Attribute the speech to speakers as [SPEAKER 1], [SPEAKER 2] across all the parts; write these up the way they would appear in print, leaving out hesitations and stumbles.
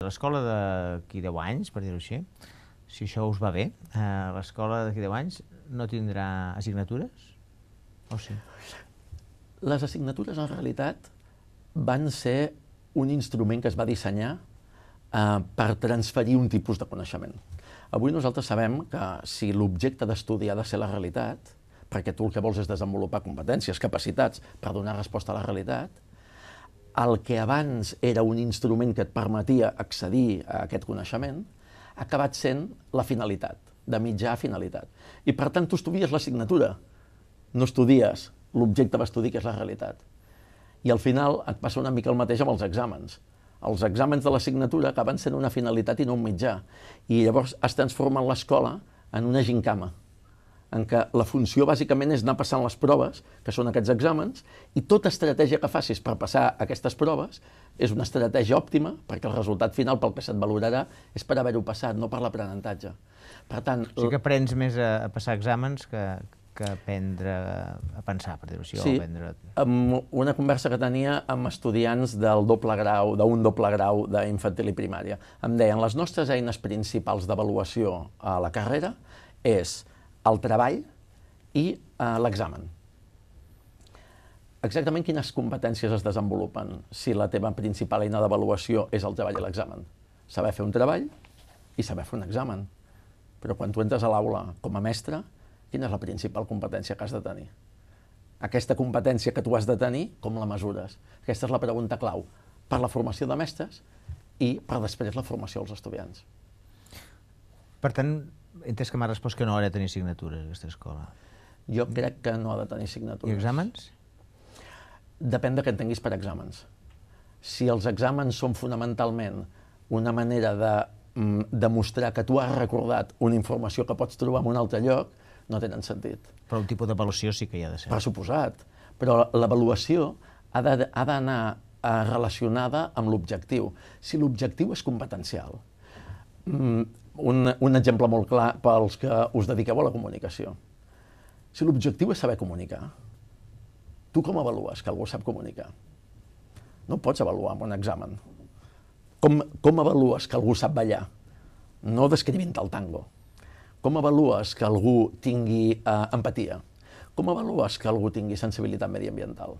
[SPEAKER 1] l'escola d'aquí 10 anys, per dir-ho així, si això us va bé, l'escola d'aquí 10 anys no tindrà assignatures? O sí?
[SPEAKER 2] Les assignatures, en realitat, van ser un instrument que es va dissenyar per transferir un tipus de coneixement. Avui nosaltres sabem que si l'objecte d'estudi ha de ser la realitat, perquè tu el que vols és desenvolupar competències, capacitats per donar resposta a la realitat, el que abans era un instrument que et permetia accedir a aquest coneixement ha acabat sent la finalitat, de mitjà a finalitat. I per tant tu estudies l'assignatura, no estudies l'objecte d'estudi que és la realitat. I al final et passa una mica el mateix amb els exàmens. Els exàmens de l'assignatura acaben sent una finalitat i no un mitjà. I llavors es transforma l'escola en una gincama, en què la funció bàsicament és anar passant les proves, que són aquests exàmens, i tota estratègia que facis per passar aquestes proves és una estratègia òptima, perquè el resultat final pel que se't valorarà és per haver-ho passat, no per l'aprenentatge. Per tant...
[SPEAKER 1] O sigui que aprens més a passar exàmens que aprendre a pensar, per dir-ho així.
[SPEAKER 2] Sí, amb una conversa que tenia amb estudiants d'un doble grau d'infantil i primària. Em deien, les nostres eines principals d'avaluació a la carrera és el treball i l'examen. Exactament quines competències es desenvolupen si la teva principal eina d'avaluació és el treball i l'examen? Saber fer un treball i saber fer un examen. Però quan tu entres a l'aula com a mestre, quina és la principal competència que has de tenir? Aquesta competència que tu has de tenir, com la mesures? Aquesta és la pregunta clau per la formació de mestres i per després la formació als estudiants.
[SPEAKER 1] Per tant, he entès que m'ha respost que no ha de tenir assignatures aquesta escola.
[SPEAKER 2] Jo crec que no ha de tenir assignatures.
[SPEAKER 1] I exàmens?
[SPEAKER 2] Depèn de què entenguis per exàmens. Si els exàmens són fonamentalment una manera de demostrar que tu has recordat una informació que pots trobar en un altre lloc, no tenen sentit.
[SPEAKER 1] Però un tipus d'avaluació sí que hi ha de ser.
[SPEAKER 2] Per suposat. Però l'avaluació ha d'anar relacionada amb l'objectiu. Si l'objectiu és competencial, un exemple molt clar pels que us dediqueu a la comunicació. Si l'objectiu és saber comunicar, tu com avalues que algú sap comunicar? No pots avaluar amb un examen. Com avalues que algú sap ballar? No descrivint el tango. Com avalues que algú tingui empatia? Com avalues que algú tingui sensibilitat mediambiental?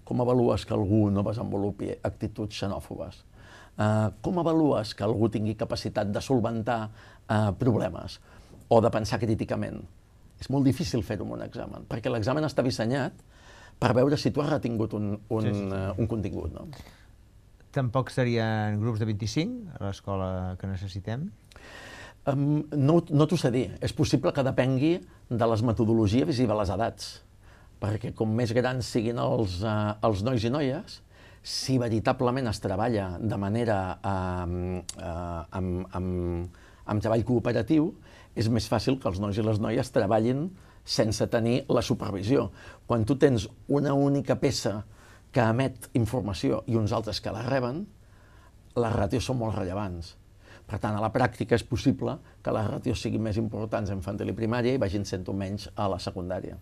[SPEAKER 2] Com avalues que algú no desenvolupi actituds xenòfobes? Com avalues que algú tingui capacitat de solventar problemes o de pensar críticament? És molt difícil fer-ho en un examen, perquè l'examen està dissenyat per veure si tu has retingut un contingut. No?
[SPEAKER 1] Tampoc serien grups de 25 a l'escola que necessitem?
[SPEAKER 2] No t'ho sé dir. És possible que depengui de les metodologies i de les edats, perquè com més grans siguin els nois i noies, si veritablement es treballa de manera amb treball cooperatiu, és més fàcil que els nois i les noies treballin sense tenir la supervisió. Quan tu tens una única peça que emet informació i uns altres que la reben, les ràtios són molt rellevants. Per tant, a la pràctica és possible que les ràtios siguin més importants a infantil i primària i vagin sent-ho menys a la secundària.